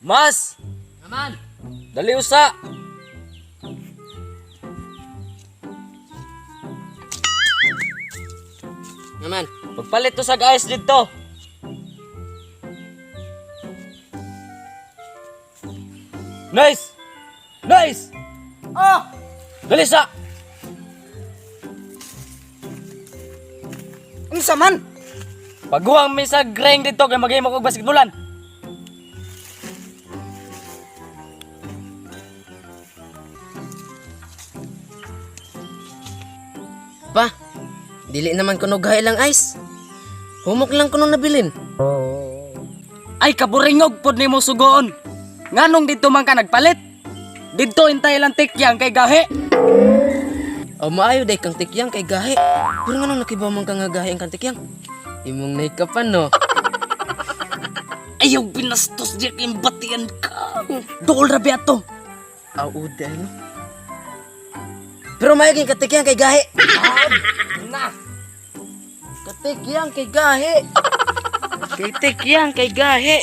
Mas! Naman! Dali usa! Naman! Pagpalit to sa guys dito! Nice! Nice! Oh! Dali sa! Unsa man? Paguhang mi sa grain dito kay mag-imo kog basketbolan. Pa, dili naman kuno gahe lang ice. Humok lang kuno nabilin. Ay kaburingog pod nimo sugoon. Nganong dito man ka nagpalit? Dito intay lang tikyang kay gahi. O maayo day kang tikyang kay gahe. Pero nga nang nakibaw man ka nga gahe ang kang tikyang. Imong naikapan no. Ayaw binastos di kay batian ka. Dol ra beto. Aw uday no. Pero maayo kang katikyang kay gahe. Na. Katikyang kay gahe. Tikyang kay gahi.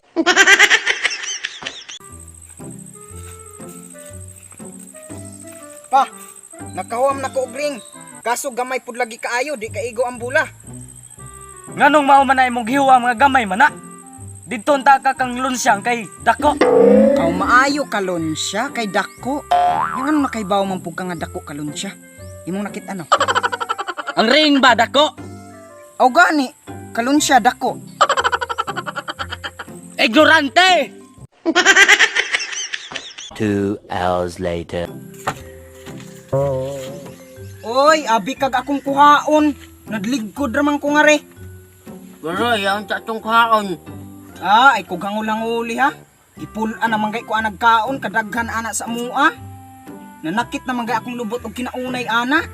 Pa, nakahuam na ko og ring. Kaso gamay pud lagi kaayo, di kaigo ang bula. Nganong mao man na imong gihuwa mga gamay man na? Dito ta ka kang lunsyang kay dako. Aw maayo kalon siya kay dako. Yang ano nakaibaw man pug ka nga dako kalon siya. Imong nakit ano? Ang ring ba dako? Aw gani, kalon siya dako. Ignorante! 2 hours later. Oy, abi kag akong kuhaon. Nadligkod ra man ko nga re. Pero yaon sa tong kaon. Ay kog hangulang-uli ha. Ipulan naman gay ko ang nagkaon kadaghan ana sa mua. Nanakit naman gay akong lubot og kinaunay ana.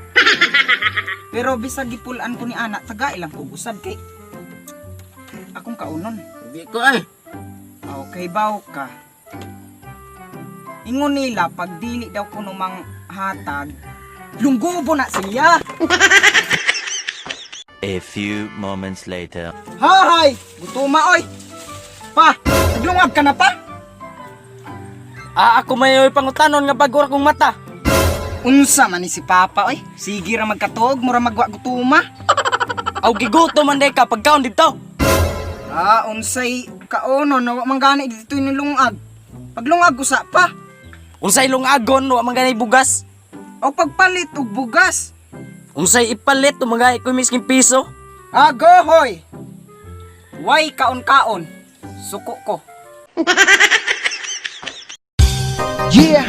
Pero bisag gipulan ko ni ana, taga ilang ko usab kay akong kaunon. Di ko ay. Okay, baw ka. Ingon nila, pag dili daw ko numang hatag, lunggubo na siya. A few moments later. Hay! Gutuma, oy! Pa, naglungag ka na pa? Ako may pangutanon nga bagor akong mata. Unsa man ni si Papa, oy? Sige ra magkatog, mura magwa gutuma. Aw giguto man day ka pagkaon dito. Unsay kaono, nawa manggani dito nilungag. Paglungag usa pa. Unsay lungagon wa man ganay bugas. O pagpalit og bugas. Unsay ipalit o mga ikoy miskin piso. Agohoy! Way kaon-kaon. Suko ko. Yeah,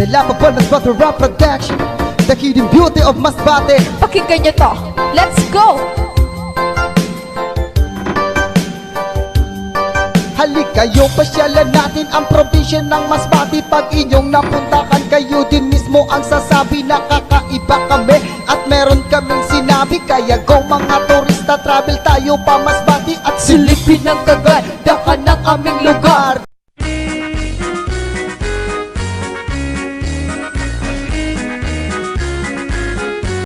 the Lapapana's Butter Rap Production, the hidden beauty of Masbate. Pakinggan nyo to. Let's go! Halikayo, pasyalan natin ang probinsya ng Masbate. Pag inyong napuntakan, kayo din mismo ang sasabi na kakaiba kami at meron kaming sinabi. Kaya go mga turista, travel tayo pa Masbate at Silipin ang kagandahan ng aming lugar.